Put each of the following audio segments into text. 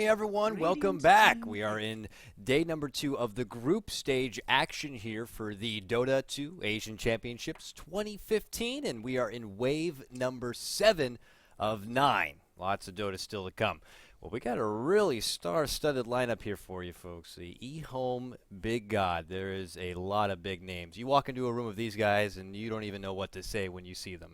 everyone. Welcome back. We are in day number 2 of the group stage action here for the Dota 2 Asian Championships 2015, and we are in wave number 7 of 9. Lots of Dota still to come. Well, we got a really star-studded lineup here for you folks. The EHOME Big God. There is a lot of big names. You walk into a room of these guys and you don't even know what to say when you see them.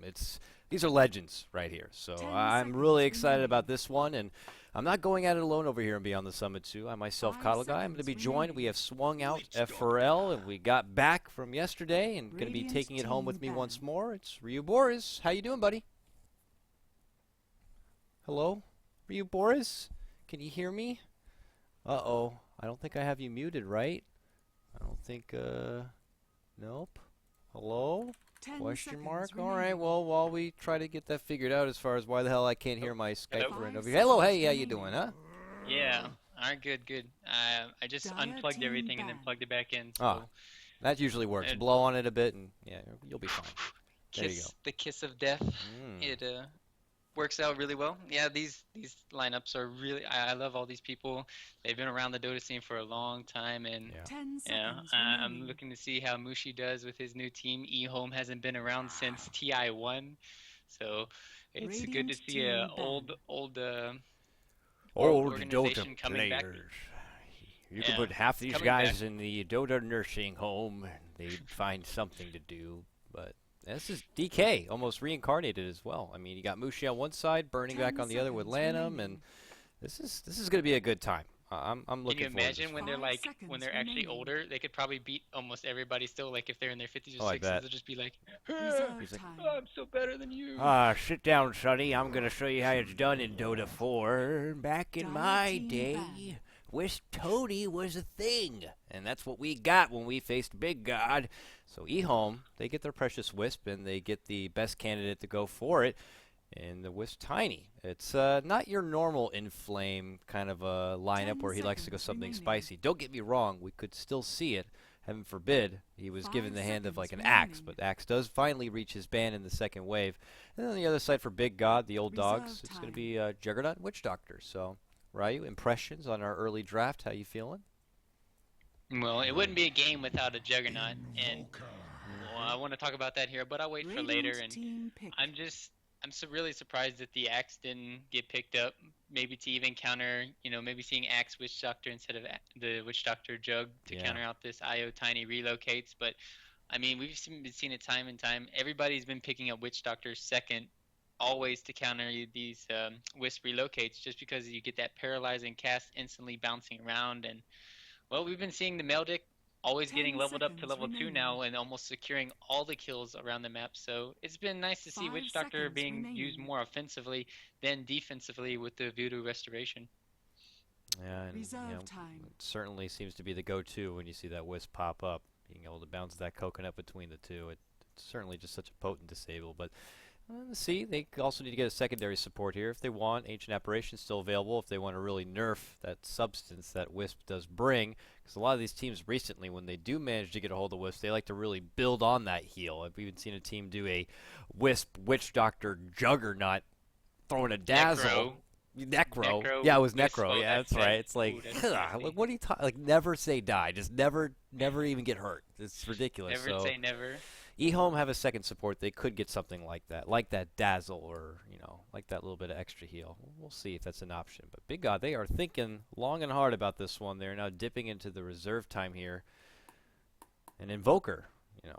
These are legends right here. So I'm really excited about this one, and I'm not going at it alone over here in Beyond the Summit 2. I myself, KotLGuy, I'm going to be joined. We have swung out FRL, and we got back from yesterday and going to be taking it home with me once more. It's RyuUboruZ. How you doing, buddy? Hello? RyuUboruZ? Can you hear me? Uh-oh. I don't think I have you muted, right? I don't think, nope. Hello? Question mark? Alright, well, while we try to get that figured out as far as why the hell I can't hear my Skype friend over here. Hello, hey, how you doing, huh? Yeah, alright, good. I just unplugged everything and then plugged it back in. So that usually works. Blow on it a bit and, yeah, you'll be fine. There you go. The kiss of death. It, works out really well. Yeah, these lineups are really. I love all these people. They've been around the Dota scene for a long time, and I'm looking to see how Mushi does with his new team. EHOME hasn't been around since TI1, so it's good to see a old organization Dota coming players. back. You could put half these guys in the Dota nursing home, and they'd find something to do, but. This is DK, almost reincarnated as well. I mean, you got Mushi on one side, Burning back on the other with Lanham, and this is going to be a good time. I'm looking forward to this. Can you imagine when they're actually older, they could probably beat almost everybody still. Like if they're in their 50s or 60s, they'll just be like, oh, I'm so better than you. Sit down, Sonny. I'm going to show you how it's done in Dota 4. Back in my day, Wisp Toady was a thing, and that's what we got when we faced Big God. So EHOME, they get their precious Wisp, and they get the best candidate to go for it, and the Wisp Tiny. It's not your normal Inflame kind of a lineup where he likes to go something spicy. Don't get me wrong, we could still see it. Heaven forbid he was given the hand of like an Axe, but Axe does finally reach his ban in the second wave. And then on the other side for Big God, the old dogs, it's going to be Juggernaut and Witch Doctor. So, Ryu, impressions on our early draft? How you feeling? Well, it wouldn't be a game without a Juggernaut, and I want to talk about that here, but I'll wait for later. And I'm so really surprised that the Axe didn't get picked up. Maybe to even counter, maybe seeing Axe Witch Doctor instead of the Witch Doctor Jug to counter out this IO Tiny relocates. But I mean, we've been seeing it time and time. Everybody's been picking up Witch Doctor second, always to counter these Wisp relocates, just because you get that paralyzing cast instantly bouncing around. And well, we've been seeing the Meldic always getting leveled up to level 2 now and almost securing all the kills around the map. So it's been nice to see Witch Doctor being used more offensively than defensively with the Voodoo Restoration. Yeah, and it certainly seems to be the go-to when you see that Wisp pop up. Being able to bounce that coconut between the two, it's certainly just such a potent disable. But let's see, they also need to get a secondary support here if they want. Ancient Apparition still available if they want to really nerf that substance that Wisp does bring. Because a lot of these teams recently, when they do manage to get a hold of Wisp, they like to really build on that heal. I've even seen a team do a Wisp Witch Doctor Juggernaut throwing a Dazzle. Necro. Yeah, it was Necro. Yeah, that's right. It's like, like what are you talking? Like, never say die. Just never even get hurt. It's ridiculous. Never say never. EHOME have a second support. They could get something like that Dazzle, or like that little bit of extra heal. We'll see if that's an option. But Big God, they are thinking long and hard about this one. They're now dipping into the reserve time here. An Invoker,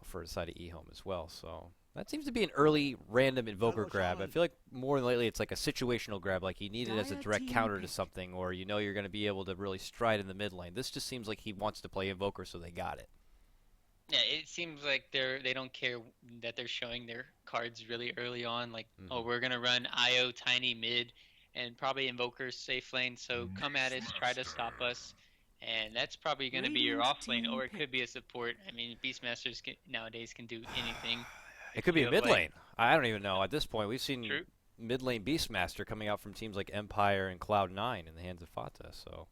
for the side of EHOME as well. So that seems to be an early random Invoker grab. I feel like more than lately it's like a situational grab, like you need it as a direct counter to something, or you're going to be able to really stride in the mid lane. This just seems like he wants to play Invoker, so they got it. Yeah, it seems like they don't care that they're showing their cards really early on. Like, oh, we're gonna run IO Tiny mid, and probably Invoker safe lane. So come at us, try to stop us, and that's probably gonna be your off lane, or it could be a support. I mean, Beastmasters nowadays can do anything. It could be a mid lane. I don't even know. At this point, we've seen mid lane Beastmaster coming out from teams like Empire and Cloud9 in the hands of Fata. So.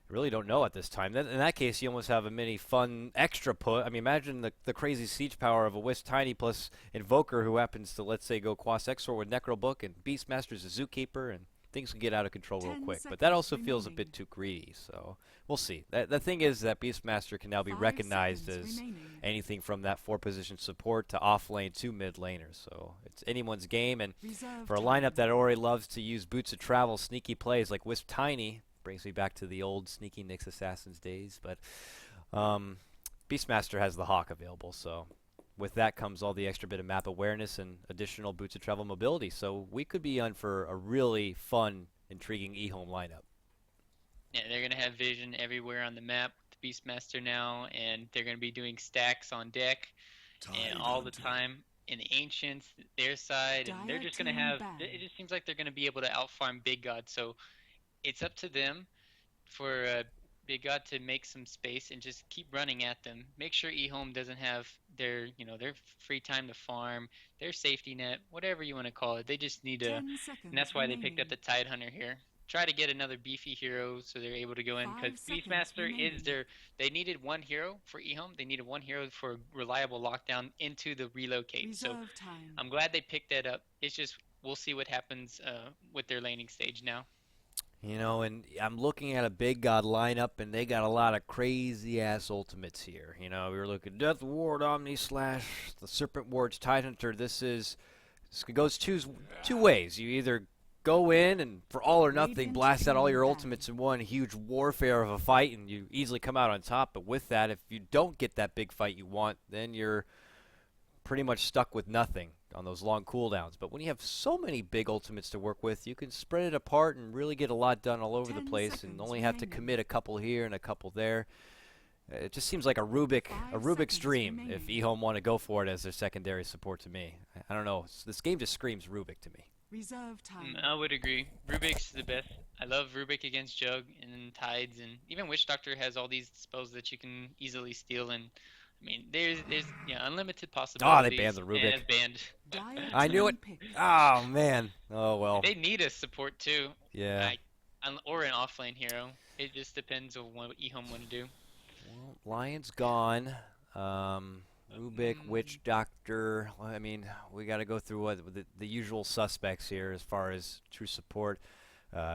Really don't know at this time. In that case, you almost have a mini fun extra put. I mean, imagine the crazy siege power of a Wisp Tiny plus Invoker who happens to, let's say, go Quas Exor with Necrobook and Beastmaster's a Zookeeper, and things can get out of control real quick. But that also feels a bit too greedy, so we'll see. The thing is that Beastmaster can now be recognized as anything from that 4-position support to off lane to mid laner. So it's anyone's game, and for a lineup that already loves to use boots of travel, sneaky plays like Wisp Tiny, brings me back to the old sneaky Nyx Assassins days. But Beastmaster has the Hawk available, so with that comes all the extra bit of map awareness and additional boots of travel mobility. So we could be on for a really fun, intriguing EHOME lineup. Yeah, they're going to have vision everywhere on the map with the Beastmaster now, and they're going to be doing stacks on deck and all the time. In the Ancients, their side, and they're just going to have, it just seems like they're going to be able to outfarm Big God. So it's up to them for Big God to make some space and just keep running at them. Make sure EHOME doesn't have their, their free time to farm, their safety net, whatever you want to call it. They just need to, and that's why they picked up the Tide Hunter here. Try to get another beefy hero so they're able to go in, because Beastmaster is they needed one hero for EHOME. They needed one hero for reliable lockdown into the relocate. So I'm glad they picked that up. It's just, we'll see what happens with their laning stage now. And I'm looking at a Big God lineup, and they got a lot of crazy-ass ultimates here. We were looking at Death Ward, Omni Slash, the Serpent Ward's Tide Hunter. This goes two ways. You either go in and, for all or nothing, blast out all your ultimates in one huge warfare of a fight, and you easily come out on top. But with that, if you don't get that big fight you want, then you're pretty much stuck with nothing on those long cooldowns. But when you have so many big ultimates to work with, you can spread it apart and really get a lot done all over the place, and only have to commit a couple here and a couple there. It just seems like a Rubik's dream if EHOME want to go for it as their secondary support to me. I don't know. This game just screams Rubik to me. Reserve time. I would agree. Rubik's the best. I love Rubik against Jug and Tides, and even Witch Doctor has all these spells that you can easily steal, and I mean, there's unlimited possibilities. Oh, they banned the Rubik. And it's banned. I knew it. Oh, man. Oh, well. They need a support, too. Yeah. Or an offlane hero. It just depends on what EHOME want to do. Well, Lion's gone. Rubik, Witch Doctor. I mean, we got to go through the usual suspects here as far as true support.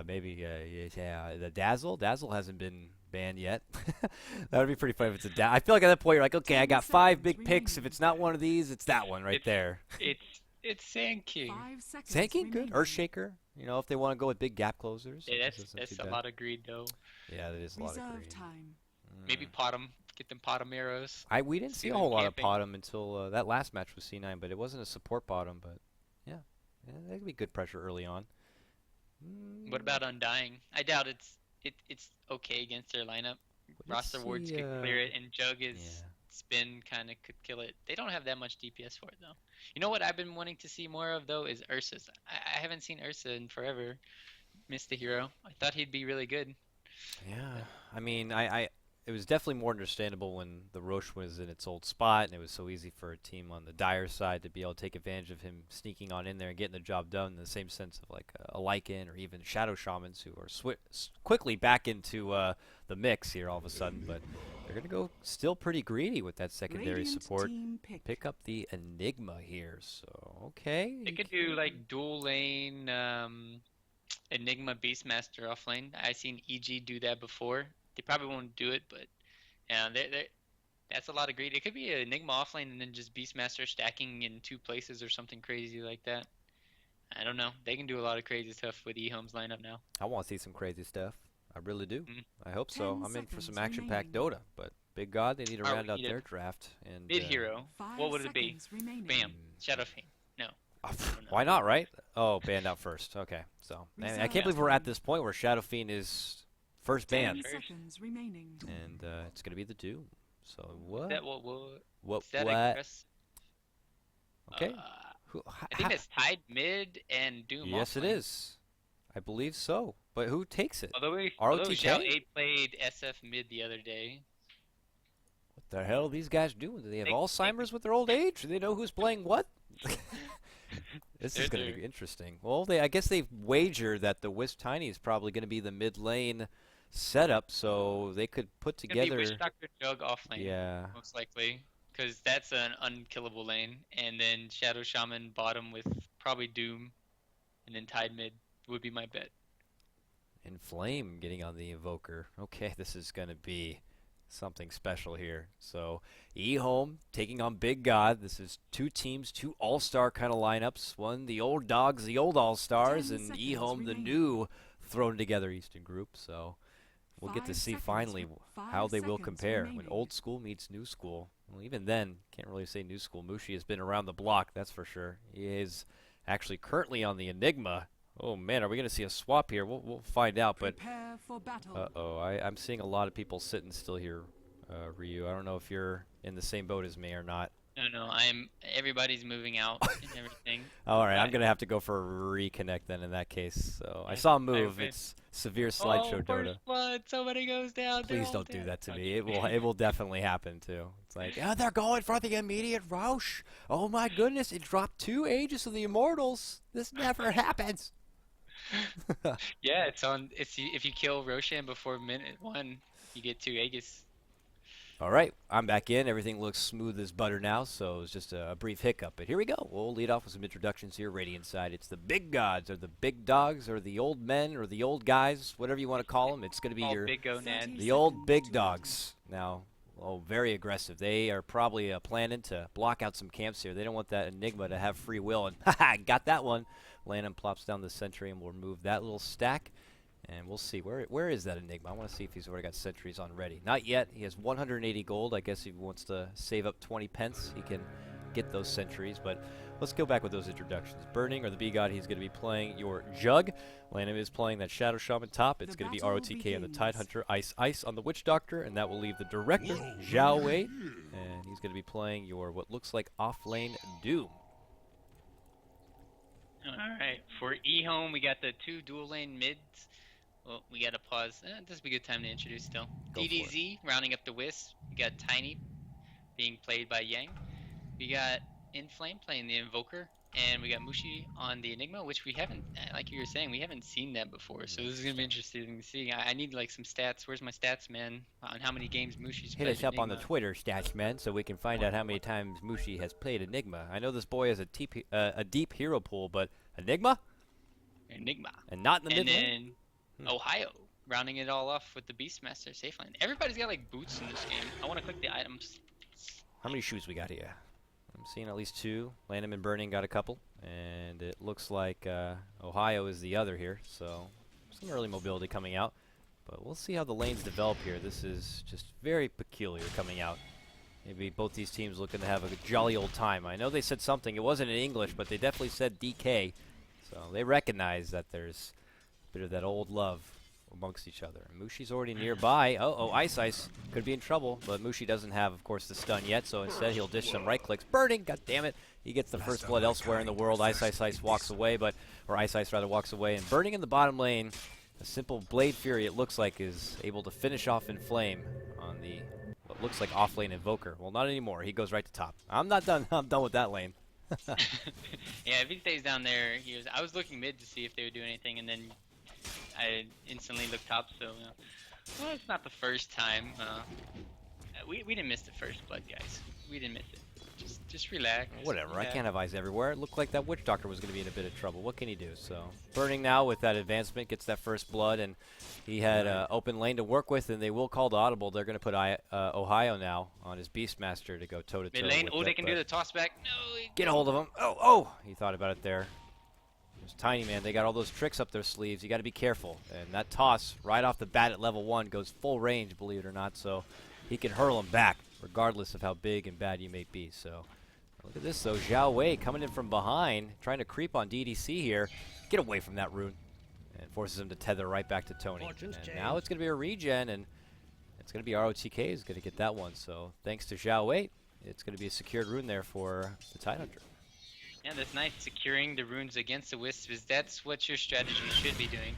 Maybe, the Dazzle. Dazzle hasn't been banned yet. That would be pretty funny if it's a I feel like at that point you're like, okay, I got 5 big picks. If it's not one of these, it's that one right there. It's Sand King. Sand King, good. Earthshaker. If they want to go with big gap closers. Yeah, that's a lot of greed, though. Yeah, that is a lot of greed. Maybe pot 'em. Get them Potom arrows. We didn't see a whole lot of Potom until that last match with C9, but it wasn't a support Potom. But yeah, that could be good pressure early on. What about Undying? I doubt it's okay against their lineup. Roster Wards could clear it, and Jug's spin kind of could kill it. They don't have that much DPS for it, though. You know what I've been wanting to see more of, though, is Ursa's. I haven't seen Ursa in forever. Missed the hero. I thought he'd be really good. Yeah, I mean, it was definitely more understandable when the Roche was in its old spot, and it was so easy for a team on the Dire side to be able to take advantage of him sneaking on in there and getting the job done, in the same sense of like a Lycan or even Shadow Shamans, who are quickly back into the mix here all of a sudden. But they're going to go still pretty greedy with that secondary support. Pick up the Enigma here, so okay. They could do like dual lane Enigma Beastmaster offlane. I seen EG do that before. They probably won't do it, but yeah, that's a lot of greed. It could be an Enigma offlane and then just Beastmaster stacking in 2 places or something crazy like that. I don't know. They can do a lot of crazy stuff with EHOME's lineup now. I want to see some crazy stuff. I really do. I hope so. I'm in for some action-packed Dota, but Big God, they need to round out their draft. And mid hero. What would it be? Bam. Shadowfang. No. Why not, right? Oh, banned out first. Okay, so I can't believe we're at this point where Shadow Fiend is first ban, and it's gonna be the Doom. So what? What? Okay. I think it's tied mid and Doom. Yes, it is. I believe so. But who takes it? Although Xiao 8 played SF mid the other day. What the hell are these guys doing? Do they have Alzheimer's with their old age? Do they know who's playing what? This is going to be interesting. Well, I guess they've wagered that the Wisp Tiny is probably going to be the mid lane setup, so they could put together. Wish Doctor Jug off lane, yeah, most likely, because that's an unkillable lane, and then Shadow Shaman bottom with probably Doom, and then Tide mid would be my bet. Inflame getting on the Invoker. Okay, this is going to be something special here. So EHOME taking on Big God. This is two teams, two all-star kind of lineups. One, the old dogs, the old all-stars, and EHOME, the new thrown together Eastern group. So we'll get to see finally how they will compare when old school meets new school. Well, even then, can't really say new school. Mushi has been around the block, that's for sure. He is actually currently on the Enigma. Oh man, are we going to see a swap here? We'll find out, but uh-oh, I'm seeing a lot of people sitting still here, Ryu. I don't know if you're in the same boat as me or not. No, everybody's moving out and everything. All right, I'm going to have to go for a reconnect then in that case. So I saw a move. It's severe slideshow Dota. First blood, somebody goes down. Please don't do that to me. It will definitely happen too. It's like, yeah, they're going for the immediate Roche. Oh my goodness, it dropped 2 Aegis of the Immortals. This never happens. Yeah, if you kill Roshan before minute 1, you get 2 Aegis. All right, I'm back in. Everything looks smooth as butter now, so it was just a brief hiccup. But here we go. We'll lead off with some introductions here. Radiant side, it's the big gods, or the big dogs, or the old men, or the old guys, whatever you want to call them. It's going to be the old big dogs. Now, very aggressive. They are probably planning to block out some camps here. They don't want that Enigma to have free will. And haha, got that one. Landon plops down the sentry, and we'll remove that little stack. And we'll see. Where is that Enigma? I want to see if he's already got sentries on ready. Not yet. He has 180 gold. I guess if he wants to save up 20 pence, he can get those sentries. But let's go back with those introductions. Burning, or the B-God, he's going to be playing your Jug. Landon is playing that Shadow Shaman top. It's going to be ROTK on the Tidehunter, Ice on the Witch Doctor, and that will leave the Director, Zhao Wei. And he's going to be playing your what looks like off-lane Doom. Alright, for EHOME, we got the 2 dual lane mids. Well, we got to pause. This would be a good time to introduce still. DDZ rounding up the Wisp. We got Tiny being played by Yang. We got Inflame playing the Invoker. And we got Mushi on the Enigma, which we haven't, like you were saying, we haven't seen that before. So this is going to be interesting to see. I need like some stats. Where's my stats, man? On how many games Mushi's played Hit us up Enigma. on the Twitter, stats, man, so we can find out how many times Mushi has played Enigma. I know this boy has a deep hero pool, but Enigma? Enigma. And not in the mid lane? And then Ohio, rounding it all off with the Beastmaster safe lane. Everybody's got like boots in this game. I want to click the items. How many shoes we got here? I'm seeing at least 2. Landon and Burning got a couple. And it looks like Ohio is the other here. So some early mobility coming out. But we'll see how the lanes develop here. This is just very peculiar coming out. Maybe both these teams looking to have a jolly old time. I know they said something. It wasn't in English, but they definitely said DK. So they recognize that there's a bit of that old love amongst each other. Mushi's already nearby. Ice could be in trouble, but Mushi doesn't have, of course, the stun yet, so instead he'll dish some right clicks. Burning, god damn it. He gets the first blood elsewhere in the world. Ice walks away, Ice rather walks away. And Burning in the bottom lane, a simple Blade Fury, it looks like, is able to finish off Inflame on the what looks like off lane Invoker. Well, not anymore. He goes right to top. I'm not done. I'm done with that lane. Yeah, if he stays down there, I was looking mid to see if they would do anything, and then I instantly looked top, so well, it's not the first time. We didn't miss the first blood, guys. We didn't miss it. Just relax. Whatever. I can't have eyes everywhere. It looked like that Witch Doctor was going to be in a bit of trouble. What can he do? So Burning now with that advancement gets that first blood, and he had open lane to work with, and they will call the audible. They're going to put Ohio now on his Beastmaster to go toe to toe. Mid lane. Oh, they can do the toss back. No. Get a hold of him. Oh! He thought about it there. There's Tiny, man. They got all those tricks up their sleeves. You got to be careful. And that toss right off the bat at level 1 goes full range, believe it or not. So he can hurl him back, regardless of how big and bad you may be. So look at this, though. Zhao Wei coming in from behind, trying to creep on DDC here. Get away from that rune. And forces him to tether right back to Tony. And now it's going to be a regen, and it's going to be ROTK who's going to get that one. So thanks to Zhao Wei, it's going to be a secured rune there for the Tidehunter. Yeah, that's nice. Securing the runes against the Wisp that's what your strategy should be doing.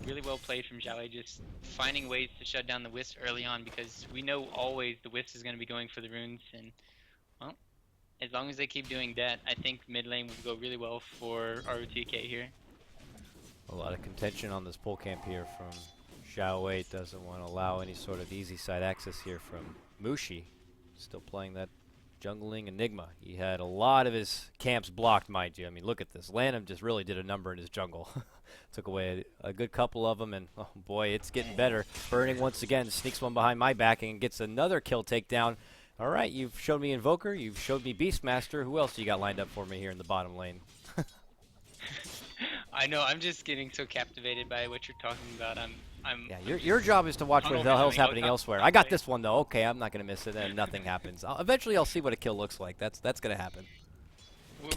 Really well played from Zhao Wei, just finding ways to shut down the Wisp early on, because we know always the Wisp is going to be going for the runes, and well, as long as they keep doing that, I think mid lane will go really well for ROTK here. A lot of contention on this pull camp here from Zhao Wei. Doesn't want to allow any sort of easy side access here from Mushi. Still playing that jungling Enigma. He had a lot of his camps blocked, mind you. I mean, look at this. Lanham just really did a number in his jungle. Took away a good couple of them, and oh boy, it's getting better. Burning once again sneaks one behind my back and gets another kill takedown. All right, you've showed me Invoker, you've showed me Beastmaster. Who else you got lined up for me here in the bottom lane? I know. I'm just getting so captivated by what you're talking about. Yeah, your job is to watch what the hell's happening elsewhere. I got this one though. Okay, I'm not gonna miss it, and nothing happens. Eventually, I'll see what a kill looks like. That's gonna happen.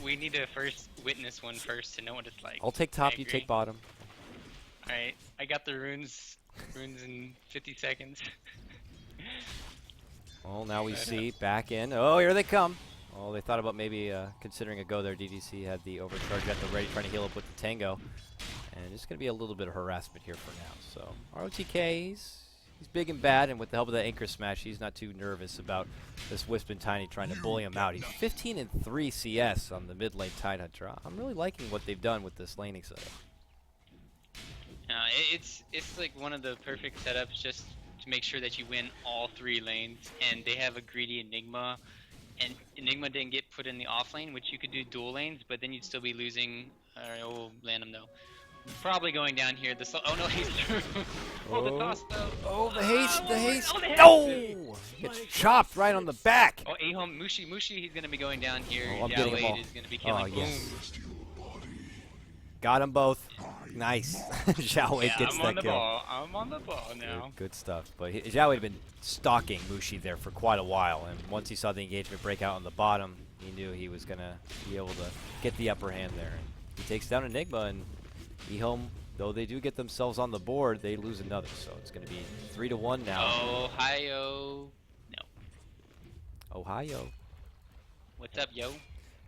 We need to first witness one first to know what it's like. I'll take top. You take bottom. All right, I got the runes. Runes in 50 seconds. Well, now we see back in. Oh, here they come. Oh, they thought about maybe considering a go there. DDC had the overcharge at the ready, trying to heal up with the Tango. And it's going to be a little bit of harassment here for now. So, ROTK, he's big and bad, and with the help of that Anchor Smash, he's not too nervous about this Wisp and Tiny trying to bully him out. He's 15-3 CS on the mid lane Tidehunter. I'm really liking what they've done with this laning setup. It's like one of the perfect setups just to make sure that you win all 3 lanes, and they have a greedy Enigma. And Enigma didn't get put in the off lane, which you could do dual lanes, but then you'd still be losing. Oh, land him though. Probably going down here. Oh no, he's through. Oh, the toss though. Oh, the haste, the haste. Oh, the haste. No! Gets chopped right on the back. Oh, EHOME, Mushi, he's gonna be going down here. Oh, I'm getting them all. Is gonna be killing. Oh, yes. Got them both. Nice. Xiao Wei gets that kill. I'm on the ball now. Good stuff. But Xiao Wei had been stalking Mushi there for quite a while, and once he saw the engagement break out on the bottom, he knew he was going to be able to get the upper hand there. And he takes down Enigma, and EHOME, though they do get themselves on the board, they lose another. So it's going to be 3-1 now. Ohio. No. Ohio. What's up, yo?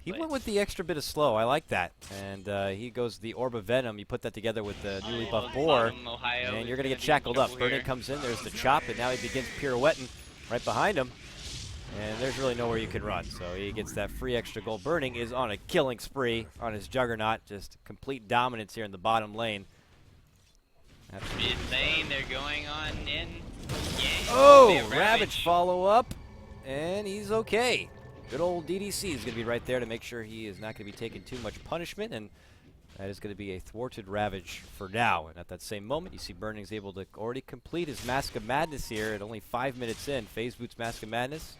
He went with the extra bit of slow. I like that. And he goes the Orb of Venom. You put that together with the newly buffed Boar, and you're going to get shackled up. Burning comes in. There's the chop, and now he begins pirouetting right behind him. And there's really nowhere you can run. So he gets that free extra gold. Burning is on a killing spree on his Juggernaut. Just complete dominance here in the bottom lane. Mid lane, they're going on in. Yeah, oh, Ravage follow up, and he's okay. Good old DDC is going to be right there to make sure he is not going to be taking too much punishment, and that is going to be a thwarted Ravage for now. And at that same moment, you see Burning's able to already complete his Mask of Madness here at only 5 minutes in. Phase Boots Mask of Madness.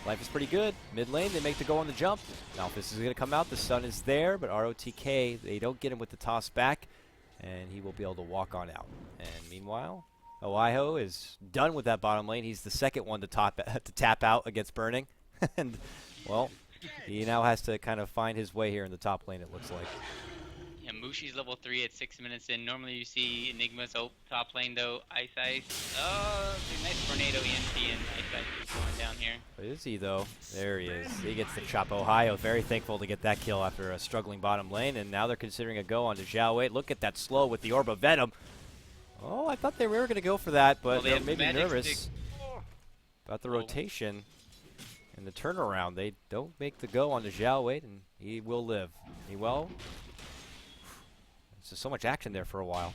Life is pretty good. Mid lane, they make the go on the jump. Now, if this is going to come out, the sun is there, but ROTK, they don't get him with the toss back, and he will be able to walk on out. And meanwhile, Ohio is done with that bottom lane. He's the second one to tap out against Burning. And, well, he now has to kind of find his way here in the top lane, it looks like. Yeah, Mushi's level 3 at 6 minutes in. Normally you see Enigma's top lane, though. Ice. Oh, nice Tornado EMP, and Ice is going down here. Where is he, though? There he is. He gets the chop. Ohio very thankful to get that kill after a struggling bottom lane, and now they're considering a go onto Xiao Wei. Look at that slow with the Orb of Venom. Oh, I thought they were going to go for that, but they're maybe nervous about the rotation. In the turnaround, they don't make the go on the Xiao Wei, and he will live. He will. There's just so much action there for a while.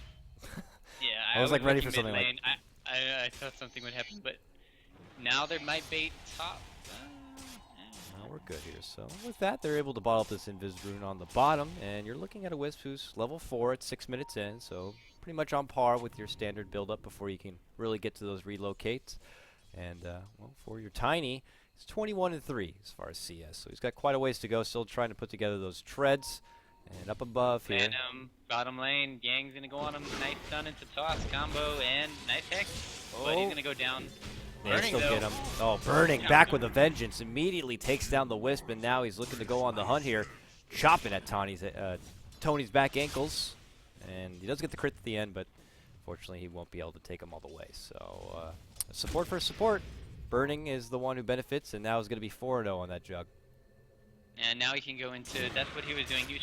Yeah, I was like ready for something like. I thought something would happen, but now there might bait top. Well, we're good here. So with that, they're able to bottle up this Invis rune on the bottom, and you're looking at a Wisp who's level 4 at 6 minutes in, so pretty much on par with your standard build-up before you can really get to those relocates. And well, for your Tiny. He's 21-3 as far as CS, so he's got quite a ways to go. Still trying to put together those treads. And up above here. Phantom, bottom lane, Yang's gonna go on him. Nice stun into toss combo and nice hex. Oh, but he's gonna go down. Burning still get him. Oh, Burning back with a vengeance. Immediately takes down the Wisp, and now he's looking to go on the hunt here, chopping at Tony's back ankles, and he does get the crit at the end, but fortunately he won't be able to take him all the way. So support for support. Burning is the one who benefits, and now is going to be 4-0 on that jug. And now he can go into, that's what he was doing. He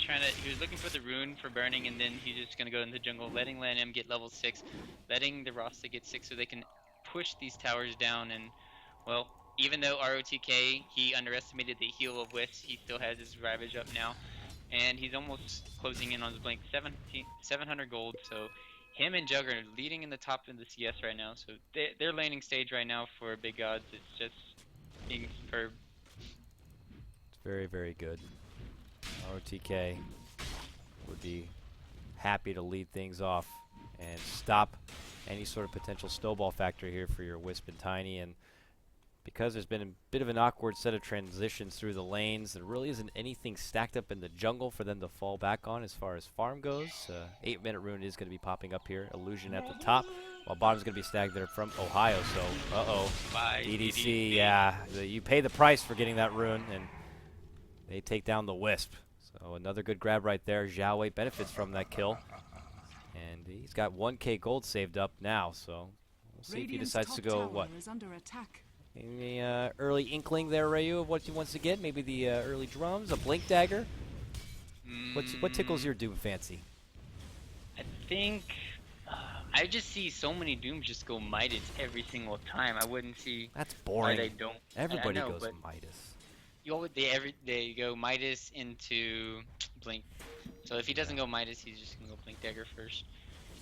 was looking for the rune for Burning, and then he's just going to go in the jungle, letting Lanham get level 6, letting the Rasta get 6 so they can push these towers down. And, well, even though ROTK, he underestimated the heal of Wisp, he still has his Ravage up now. And he's almost closing in on his blink, 700 gold, so him and Jugger are leading in the top of the CS right now, so their laning stage right now for big odds is just being superb. Very, very good. ROTK would be happy to lead things off and stop any sort of potential snowball factor here for your Wisp and Tiny. And because there's been a bit of an awkward set of transitions through the lanes, there really isn't anything stacked up in the jungle for them to fall back on as far as farm goes. 8-minute rune is going to be popping up here. Illusion at the top, while bottom's going to be snagged there from Ohio. So, DDC, yeah. You pay the price for getting that rune, and they take down the Wisp. So another good grab right there. Xiao Wei benefits from that kill. And he's got 1k gold saved up now, so we'll see if he decides to go, what? Any early inkling there, Ryu, of what he wants to get? Maybe the early drums, a blink dagger? What tickles your Doom fancy? I think I just see so many Dooms just go Midas every single time. I wouldn't see That's boring. why they don't. Everybody I know, goes but Midas. they go Midas into Blink. So if he doesn't go Midas, he's just gonna go Blink Dagger first,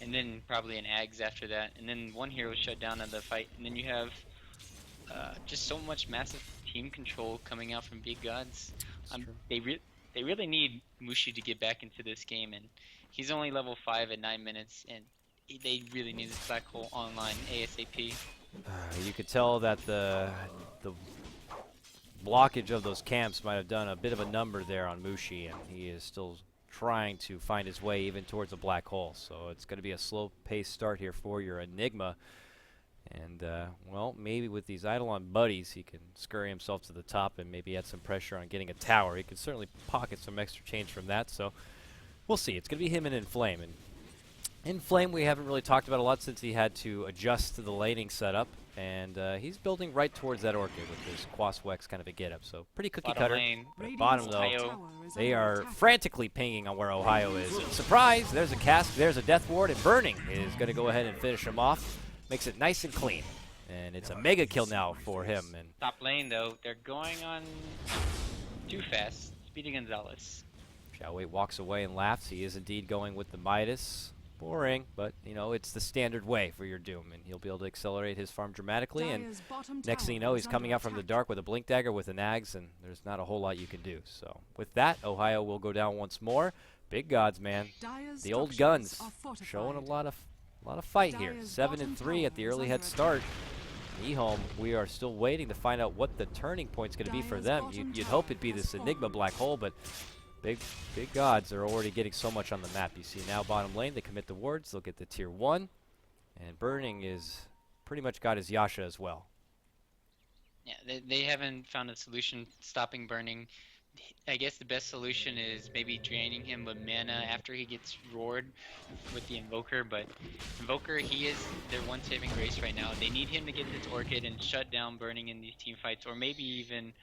and then probably an Ags after that, and then one hero shut down of the fight, and then you have just so much massive team control coming out from Big Gods. They really need Mushi to get back into this game, and he's only level 5 at 9 minutes, and they really need this Black Hole online ASAP. You could tell that the blockage of those camps might have done a bit of a number there on Mushi, and he is still trying to find his way even towards a Black Hole. So it's going to be a slow-paced start here for your Enigma. And, well, maybe with these Eidolon buddies, he can scurry himself to the top and maybe add some pressure on getting a tower. He could certainly pocket some extra change from that, so we'll see. It's going to be him and Inflame. And Inflame we haven't really talked about a lot since he had to adjust to the laning setup. And he's building right towards that Orchid with his Quas Wex kind of a get-up. So pretty cookie cutter. But bottom, though, they are frantically pinging on where Ohio is. And surprise! There's a cast, there's a Death Ward, and Burning is going to go ahead and finish him off. Makes it nice and clean. And it's a mega kill now for him. And Top lane, though, they're going on too fast. Speedy Gonzalez. Xiao Wei walks away and laughs. He is indeed going with the Midas. Boring, but, you know, it's the standard way for your Doom. And he'll be able to accelerate his farm dramatically. And next thing you know, he's coming out from the dark with a Blink Dagger with an Ags. And there's not a whole lot you can do. So with that, Ohio will go down once more. Big Gods, man. The old guns showing a lot of fight here. 7-3 at the early head start. EHOME, we are still waiting to find out what the turning point's going to be for them. You'd hope it'd be this Enigma Black Hole, but big Gods are already getting so much on the map. You see now bottom lane, they commit the wards, they'll get the tier 1, and Burning is pretty much got his Yasha as well. Yeah, they haven't found a solution stopping Burning. I guess the best solution is maybe draining him with mana after he gets roared with the Invoker, but Invoker, he is their one saving grace right now. They need him to get this Orchid and shut down Burning in these team fights, or maybe even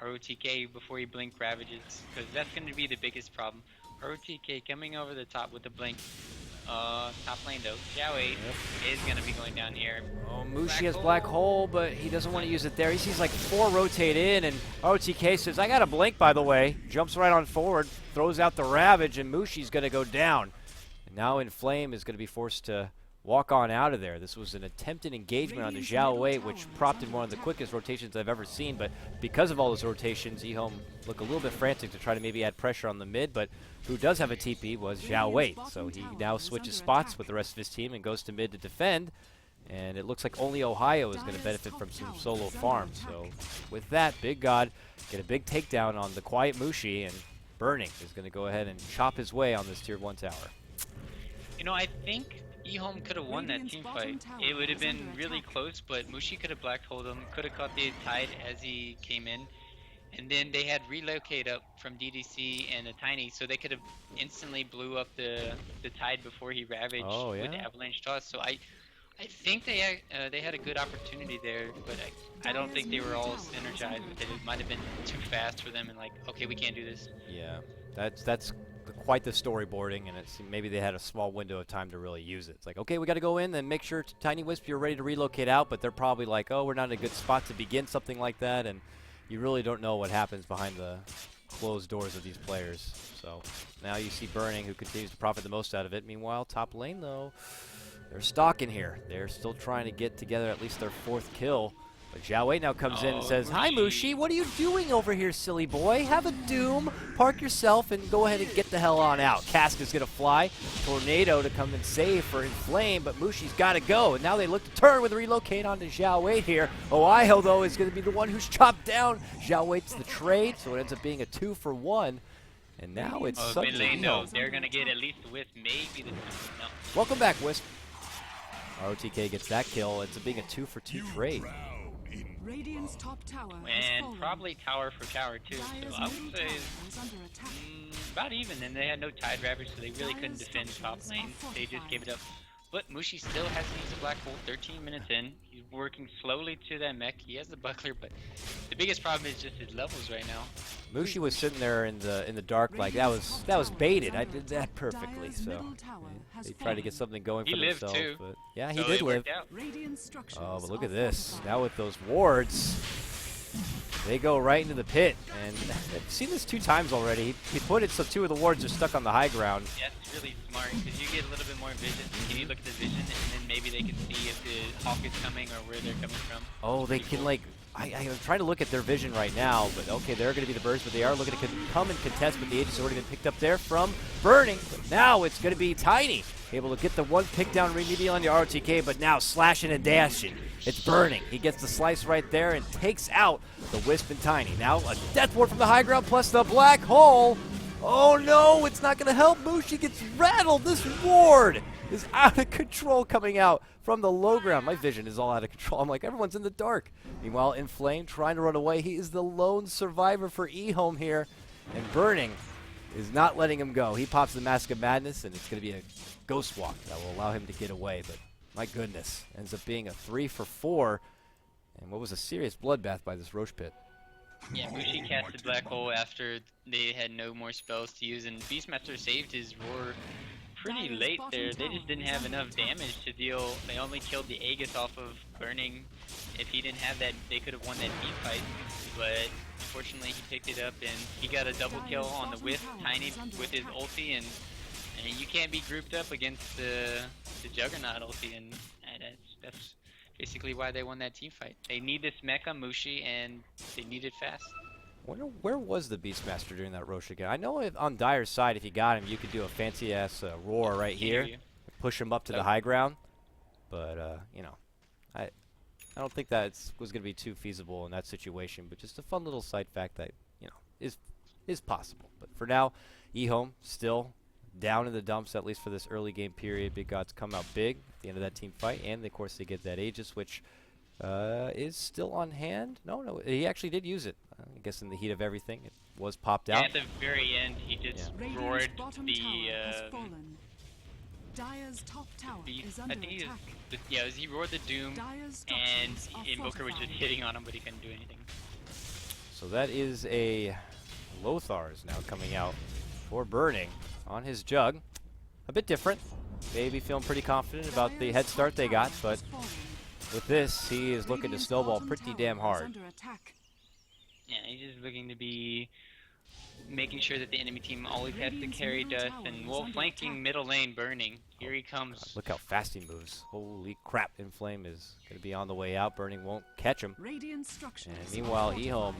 ROTK before he Blink Ravages, because that's going to be the biggest problem. ROTK coming over the top with the Blink. Top lane though, Xiao Wei is going to be going down here. Oh, Mushi has Black Hole, but he doesn't want to use it there. He sees like 4 rotate in, and ROTK says, I got a Blink, by the way. Jumps right on forward, throws out the Ravage, and Mushi's going to go down. And now Inflame is going to be forced to walk on out of there. This was an attempted engagement on the Xiao Wei, which prompted one of the quickest rotations I've ever seen, but because of all those rotations, EHOME look a little bit frantic to try to maybe add pressure on the mid, but who does have a TP was Xiao Wei, so he now switches spots with the rest of his team and goes to mid to defend, and it looks like only Ohio is going to benefit from some solo farms. So with that, Big God get a big takedown on the quiet Mushi, and Burning is going to go ahead and chop his way on this tier 1 tower. You know, I think EHOME could have won that team fight. It would have been really close, but Mushi could have Black Holed him, could have caught the Tide as he came in. And then they had relocate up from DDC and a Tiny, so they could have instantly blew up the Tide before he ravaged with the Avalanche Toss. So I think they had a good opportunity there, but I don't think they were all synergized with it. It might have been too fast for them and like, okay, we can't do this. Yeah, that's quite the storyboarding, and it's maybe they had a small window of time to really use it. It's like, okay, we got to go in and make sure Tiny Wisp you're ready to relocate out, but they're probably like, oh, we're not in a good spot to begin something like that, and you really don't know what happens behind the closed doors of these players. So now you see Burning, who continues to profit the most out of it. Meanwhile, top lane, though, they're stalking here. They're still trying to get together at least their 4th kill. But Xiao Wei now comes in and says, "Hi, Mushi. Mushi. What are you doing over here, silly boy? Have a doom, park yourself, and go ahead and get the hell on out." Cask is going to fly. Tornado to come and save for Inflame, but Mushi's got to go. And now they look to turn with a relocate onto Xiao Wei here. Ohio, though, is going to be the one who's chopped down. Xiao Wei's the trade, so it ends up being a 2-for-1. And now it's mid suddenly lane, though, they're going to get at least with maybe the no. Welcome back, Wisp. ROTK gets that kill. It's being a 2-for-2 trade. Radiant's top tower And probably tower for tower too, so I would say about even. And they had no Tide Ravage, so they really couldn't defend top lane. They just gave it up. But Mushi still has to use a black hole 13 minutes in. He's working slowly to that mech. He has the buckler, but the biggest problem is just his levels right now. Mushi was sitting there in the dark like that was baited. I did that perfectly. So they tried to get something going for themselves. Too. But yeah, he So did it live. worked out. Oh, but look at this. Now with those wards, they go right into the pit. And I've seen this 2 times already. He put it so 2 of the wards are stuck on the high ground. Yeah, it's really smart because you get a little bit more vision. Can you look at the vision and then maybe they can see if the hawk is coming or where they're coming from? Oh, they can like. I'm trying to look at their vision right now, but okay, they're going to be the birds, but they are looking to come and contest, but the Aegis has already been picked up there from Burning. But now it's going to be Tiny, able to get the one pick down remedial on the ROTK, but now slashing and dashing. It's Burning. He gets the slice right there and takes out the Wisp and Tiny. Now a death ward from the high ground plus the black hole. Oh no, it's not going to help. Mushi gets rattled. This ward is out of control coming out from the low ground. My vision is all out of control. I'm like, everyone's in the dark. Meanwhile, Inflame trying to run away. He is the lone survivor for EHOME here. And Burning is not letting him go. He pops the Mask of Madness, and it's going to be a Ghost Walk that will allow him to get away. But my goodness, ends up being a 3-for-4. And what was a serious bloodbath by this Roche Pit. Yeah, Mushi casted Black Hole after they had no more spells to use, and Beastmaster saved his roar pretty late there. They just didn't have enough damage to deal. They only killed the Aegis off of Burning. If he didn't have that, they could have won that team fight. But unfortunately, he picked it up, and he got a double kill on the Wisp, Tiny with his ulti, and you can't be grouped up against the Juggernaut ulti, and that's basically why they won that team fight. They need this mech on Mushi, and they need it fast. I wonder where was the Beastmaster during that Roche again? I know on Dire's side, if you got him, you could do a fancy-ass roar right here, push him up to the high ground. But, you know, I don't think that was going to be too feasible in that situation. But just a fun little side fact that, you know, is possible. But for now, EHOME still down in the dumps, at least for this early game period. Big Gods come out big at the end of that team fight. And, of course, they get that Aegis, which is still on hand. No, he actually did use it. I guess in the heat of everything, it was popped out. At the very end, he just roared the Dire's top tower is under I think attack. he roared the Doom, and Invoker was just hitting on him, but he couldn't do anything. So that is a Lothar's now coming out for Burning on his Jug. A bit different. Maybe feeling pretty confident about the head start they got, but with this, he is looking to snowball pretty damn hard. Yeah, he's just looking to be making sure that the enemy team always has to carry dust, and flanking middle lane Burning. Here he comes. Look how fast he moves. Holy crap, Inflame is going to be on the way out. Burning won't catch him. And meanwhile, EHOME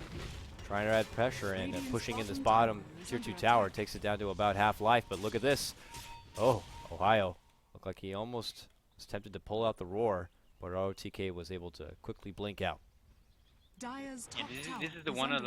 trying to add pressure and pushing in this bottom tier 2 tower. Takes it down to about half life, but look at this. Oh, Ohio. Looked like he almost was tempted to pull out the roar, but ROTK was able to quickly blink out. Yeah, this is one of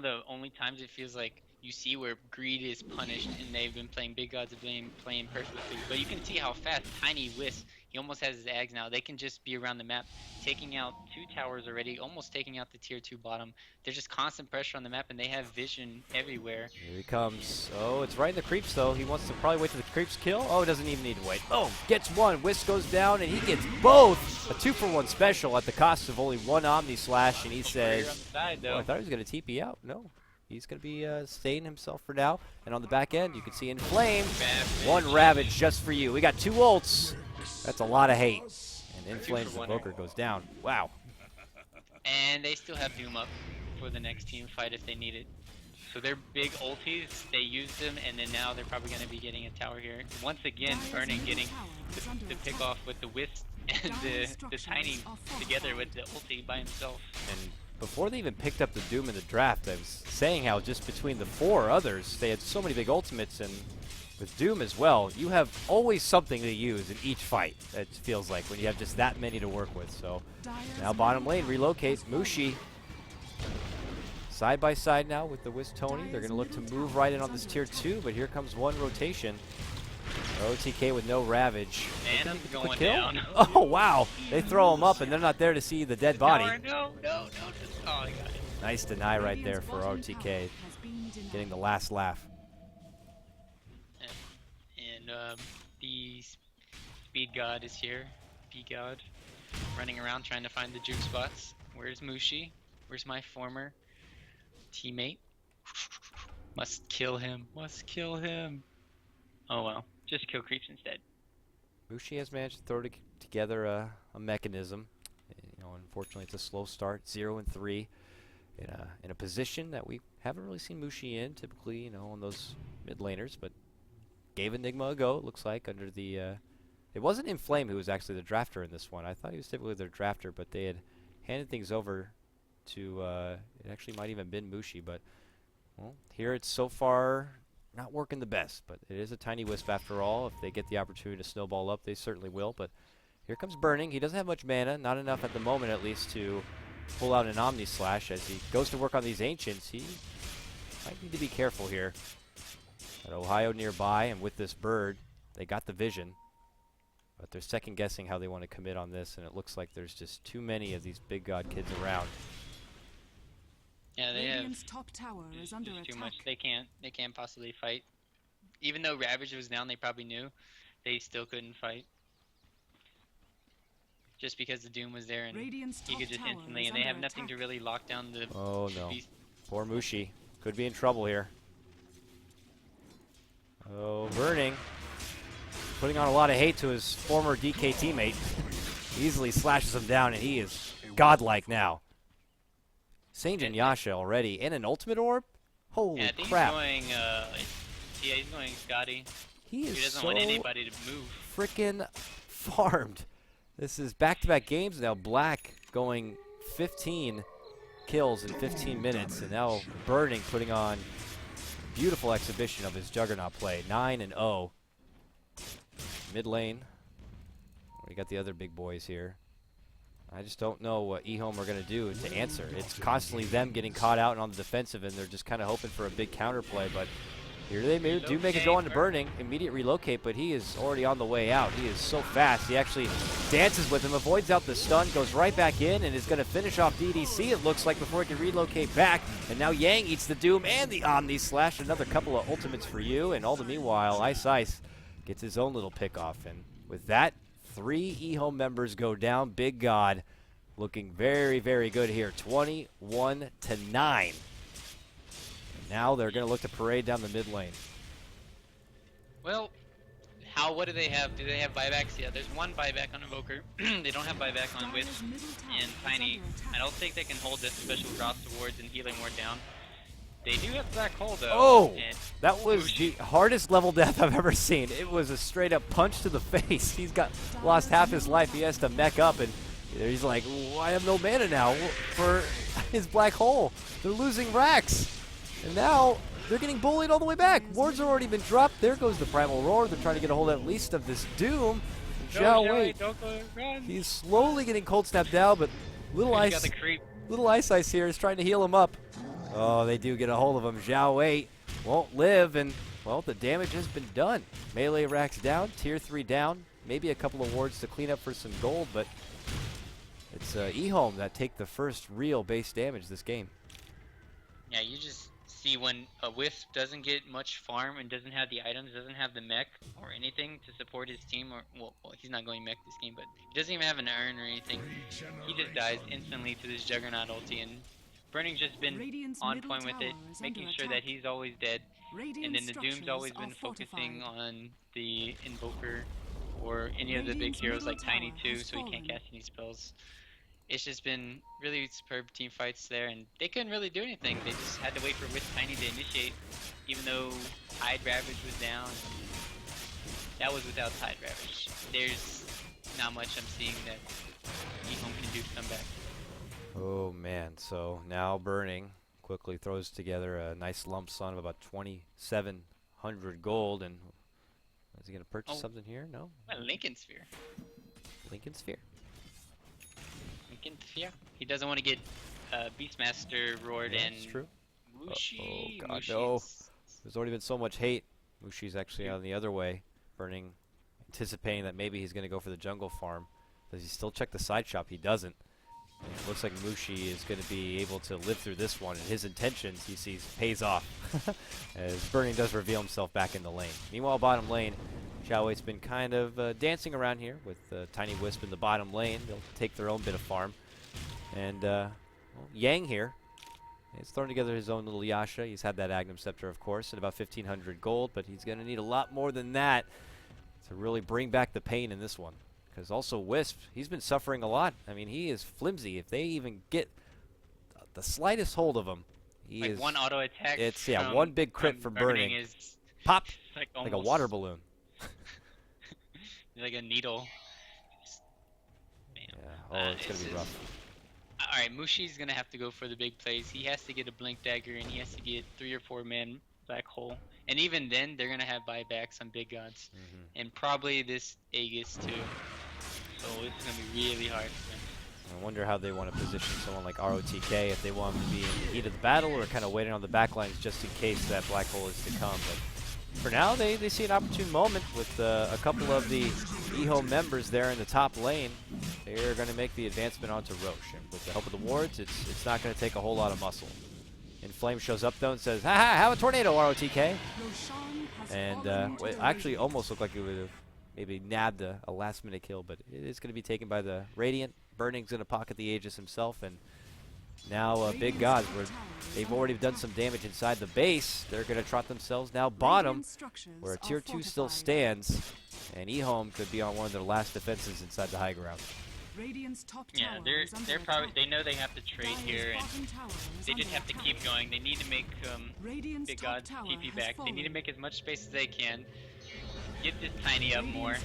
the only times it feels like you see where greed is punished, and they've been playing Big Gods have been playing perfectly. But you can see how fast Tiny Wisp, he almost has his Ags now. They can just be around the map, taking out 2 towers already, almost taking out the tier 2 bottom. There's just constant pressure on the map, and they have vision everywhere. Here he comes. Oh, it's right in the creeps, though. He wants to probably wait for the creeps kill. Oh, doesn't even need to wait. Oh, gets one. Wisp goes down, and he gets both. A 2-for-1 special at the cost of only 1 Omni Slash, and he says, oh, I thought he was going to TP out. No. He's going to be staying himself for now. And on the back end, you can see Inflame. 1 Ravage just for you. We got 2 ults. That's a lot of hate. And Inflame's Invoker goes down. Wow. And they still have Doom up for the next team fight if they need it. So their big ultis, they used them, and then now they're probably going to be getting a tower here. Once again, Burning getting the pick off with the Wisp and the Tiny together with the ulti by himself. And before they even picked up the Doom in the draft, I was saying how just between the 4 others, they had so many big ultimates, and with Doom as well, you have always something to use in each fight, it feels like, when you have just that many to work with. So now bottom lane relocates. Mushi side by side now with the Wiz Tony. They're going to look to move right in on this tier 2, but here comes one rotation. OTK with no Ravage. And I'm going down. Oh, wow. They throw him up, and they're not there to see the dead body. No. Oh, I got it. Nice deny right there for OTK, getting the last laugh. And the Speed God is here. P-God. Running around trying to find the juke spots. Where's Mushi? Where's my former teammate? Must kill him. Must kill him. Oh well. Just kill creeps instead. Mushi has managed to throw together a mechanism. You know, unfortunately, it's a slow start, 0-3, in a position that we haven't really seen Mushi in. Typically, you know, on those mid laners, but gave Enigma a go. It looks like under the. It wasn't Inflame who was actually the drafter in this one. I thought he was typically their drafter, but they had handed things over to. It actually might even been Mushi, but well, here it's so far not working the best, but it is a tiny wisp after all. If they get the opportunity to snowball up, they certainly will. But here comes Burning. He doesn't have much mana, not enough at the moment at least to pull out an Omni Slash. As he goes to work on these Ancients, he might need to be careful here. Got Ohio nearby, and with this bird, they got the vision. But they're second guessing how they want to commit on this, and it looks like there's just too many of these big god kids around. Yeah, they have top tower is under too attack. much. They can't possibly fight. Even though Ravage was down, they probably knew they still couldn't fight. Just because the Doom was there and Radiant's he top could just tower instantly, is and they have under nothing to attack. really lock down the Oh no. beast. Poor Mushi. Could be in trouble here. Oh, Burning. Putting on a lot of hate to his former DK teammate. Easily slashes him down, and he is godlike now. Sanjin Yasha already, and an ultimate orb? Holy Yeah, I think crap. he's going Scotty. He is He doesn't so want anybody to move. freaking farmed. This is back-to-back games now. Black going 15 kills in 15 minutes, and now Burning putting on beautiful exhibition of his Juggernaut play. 9-0. Mid lane. We got the other big boys here. I just don't know what EHOME are going to do to answer. It's constantly them getting caught out and on the defensive, and they're just kind of hoping for a big counterplay. But here they do make a go on to Burning. Immediate relocate, but he is already on the way out. He is so fast. He actually dances with him, avoids out the stun, goes right back in, and is going to finish off DDC, it looks like, before he can relocate back. And now Yang eats the Doom and the Omni Slash. Another couple of ultimates for you. And all the meanwhile, Ice gets his own little pick off. And with that, 3 EHOME members go down. Big God looking very, very good here. 21-9. And now they're going to look to parade down the mid lane. Well, what do they have? Do they have buybacks? Yeah, there's one buyback on Invoker. They don't have buyback on Wisp and Tiny. I don't think they can hold this special drops towards and healing ward down. They do have Black Hole though. Oh, that was the hardest level death I've ever seen. It was a straight up punch to the face. He's lost half his life. He has to mech up, and he's like, I have no mana now for his Black Hole. They're losing racks. And now they're getting bullied all the way back. Wards have already been dropped. There goes the Primal Roar. They're trying to get a hold at least of this Doom. Wait. He's slowly getting cold snapped down, but Little Ice here is trying to heal him up. Oh, they do get a hold of him. Zhao Wei won't live, and, well, the damage has been done. Melee racks down, tier 3 down. Maybe a couple of wards to clean up for some gold, but it's EHOME that take the first real base damage this game. Yeah, you just see when a Wisp doesn't get much farm and doesn't have the items, doesn't have the mech or anything to support his team, or well he's not going mech this game, but he doesn't even have an urn or anything. He just dies instantly to this Juggernaut ulti, and Burning's just been on point with it, making sure that he's always dead. And then the Doom's always been focusing on the Invoker or any of the big heroes like Tiny too, so he can't cast any spells. It's just been really superb team fights there, and they couldn't really do anything. They just had to wait for Tiny to initiate, even though Tide Ravage was down. That was without Tide Ravage. not much I'm seeing that EHOME can do to come back. Oh man, so now Burning quickly throws together a nice lump sum of about 2,700 gold, and is he going to purchase something here? No? A Lincoln Sphere. Lincoln Sphere. Lincoln Sphere. He doesn't want to get Beastmaster roared Yeah, and that's true. Mushi. Oh god, Mushi's- no. There's already been so much hate. Mushi's actually on the other way. Burning, anticipating that maybe he's going to go for the jungle farm. Does he still check the side shop? He doesn't. And it looks like Mushi is going to be able to live through this one, and his intentions, he sees, pays off. As Burning does reveal himself back in the lane. Meanwhile, bottom lane, Xiaowe's been kind of dancing around here with Tiny Wisp in the bottom lane. They'll take their own bit of farm. And well, Yang here, he's thrown together his own little Yasha. He's had that Agnum Scepter, of course, at about 1,500 gold, but he's going to need a lot more than that to really bring back the pain in this one. Because also Wisp, he's been suffering a lot. I mean, he is flimsy. If they even get the slightest hold of him, he like is... one auto attack. It's, yeah, one big crit from Burning. Is Pop! like Like a water balloon. like a needle. Yeah. Oh, it's going to be rough. Alright, Mushi's gonna have to go for the big plays. He has to get a Blink Dagger and he has to get 3 or 4 man Black Hole. And even then, they're gonna have buybacks on big gods. And probably this Aegis too. So it's gonna be really hard for them. I wonder how they want to position someone like ROTK, if they want him to be in the heat of the battle or kind of waiting on the backlines just in case that Black Hole is to come. But for now, they see an opportune moment with a couple of the EHOME members there in the top lane. They're going to make the advancement onto Roche. And with the help of the wards, it's not going to take a whole lot of muscle. Inflame shows up though and says, "Ha ha, have a tornado, ROTK." And it actually almost looked like it would have maybe nabbed a last-minute kill, but it is going to be taken by the Radiant. Burning's going to pocket the Aegis himself, and now Big Gods, where they've already done some damage inside the base, they're going to trot themselves now bottom, where Tier 2 still stands, and EHOME could be on one of their last defenses inside the high ground. Yeah, they're probably, they know they have to trade here, and they just have to keep going. They need to make Big Gods TP back. They need to make as much space as they can. Get this Tiny up more.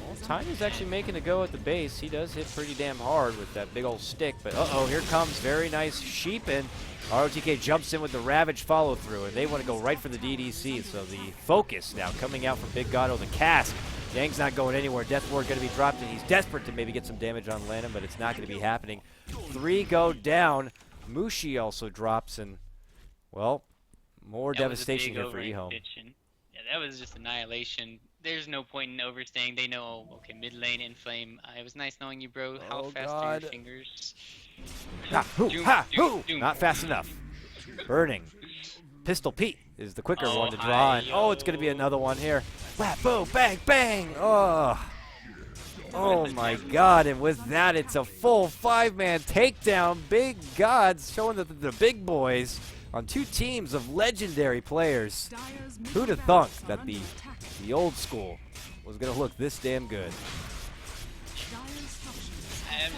Well, Tiny's actually making a go at the base. He does hit pretty damn hard with that big old stick, but uh-oh, here comes very nice Sheep, and ROTK jumps in with the Ravage follow-through, and they want to go right for the DDC, so the focus now coming out from Big Goddo, the cast. Yang's not going anywhere. Death Ward going to be dropped, and he's desperate to maybe get some damage on Lanham, but it's not going to be happening. 3 go down. Mushi also drops, and, well, more devastation here for EHOME. Yeah, that was just annihilation. There's no point in overstaying. They know, okay, mid lane, Inflame. It was nice knowing you, bro. How fast are your fingers? Ha, hoo, ha, hoo. Not fast enough. Burning. Pistol Pete is the quicker one to draw. And, oh, it's going to be another one here. Whap, boom, bang, bang. Oh. Oh my god, and with that, it's a full 5-man takedown. Big Gods showing that the big boys on 2 teams of legendary players. Who'd have thunk that the old school was going to look this damn good?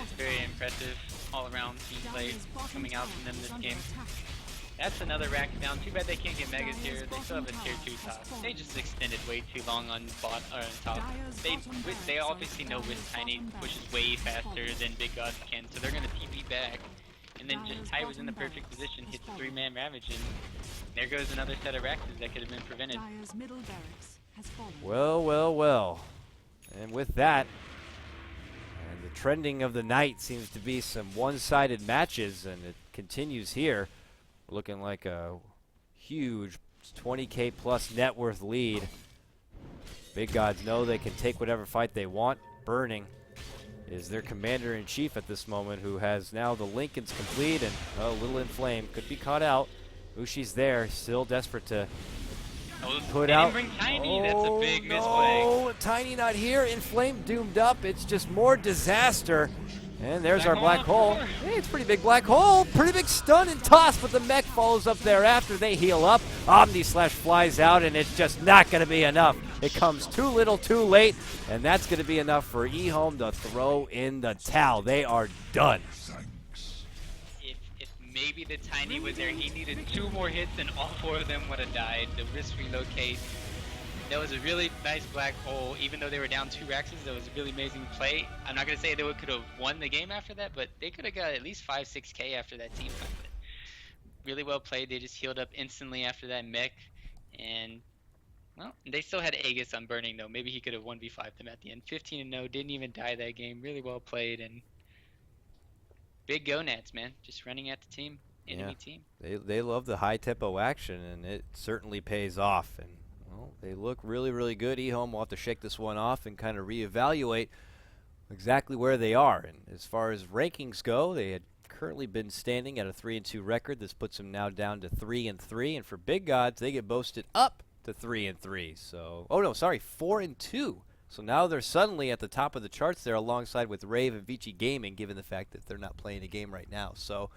It's very impressive all-around team play coming out from them this game. That's another rack down. Too bad they can't get Megas here. They still have a tier 2 top. They just extended way too long on bot or on top. They obviously know Wisp Tiny pushes way faster than Big Gods can, so they're gonna TP back. And then just Ty was in the perfect position, hits the 3-man Ravage, and there goes another set of Raxes that could have been prevented. Well, well, well. And with that, and the trending of the night seems to be some one-sided matches, and it continues here. Looking like a huge 20K plus net worth lead. Big Gods know they can take whatever fight they want. Burning is their commander-in-chief at this moment, who has now the Lincolns complete, and a little Inflame could be caught out. Ushi's there, still desperate to put out. Bring Tiny. That's a big misplay. Oh, Tiny not here. Inflame doomed up. It's just more disaster. And there's our black hole. Hey, it's a pretty big black hole. Pretty big stun and toss, but the mech follows up there after they heal up. Omni-Slash flies out, and it's just not going to be enough. It comes too little, too late, and that's going to be enough for EHOME to throw in the towel. They are done. If maybe the Tiny was there, he needed 2 more hits, and all 4 of them would have died. The risk relocate. That was a really nice black hole. Even though they were down 2 Raxes, that was a really amazing play. I'm not going to say they could have won the game after that, but they could have got at least 5-6K after that team fight. But really well played. They just healed up instantly after that mech. And, well, they still had Aegis on Burning, though. Maybe he could have 1v5 them at the end. 15-0, didn't even die that game. Really well played. And big gonads, man. Just running at the team. Enemy team. They love the high tempo action, and it certainly pays off. And well, they look really, really good. EHOME will have to shake this one off and kind of reevaluate exactly where they are. And as far as rankings go, they had currently been standing at a 3-2 record. This puts them now down to 3-3. And for big gods, they get boasted up to 3-3. So, oh no, sorry, 4-2. So now they're suddenly at the top of the charts there, alongside with Rave and Vici Gaming, given the fact that they're not playing a game right now. So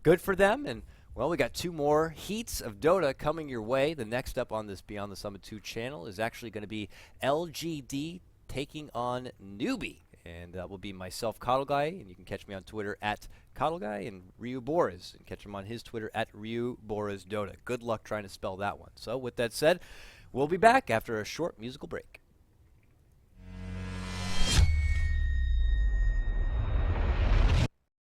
good for them. And well, we got 2 more heats of Dota coming your way. The next up on this Beyond the Summit 2 channel is actually going to be LGD taking on Newbie. And that will be myself, KotLGuy, and you can catch me on Twitter at KotLGuy, and RyuUboruZ, and catch him on his Twitter at RyuUboruZ Dota. Good luck trying to spell that one. So with that said, we'll be back after a short musical break.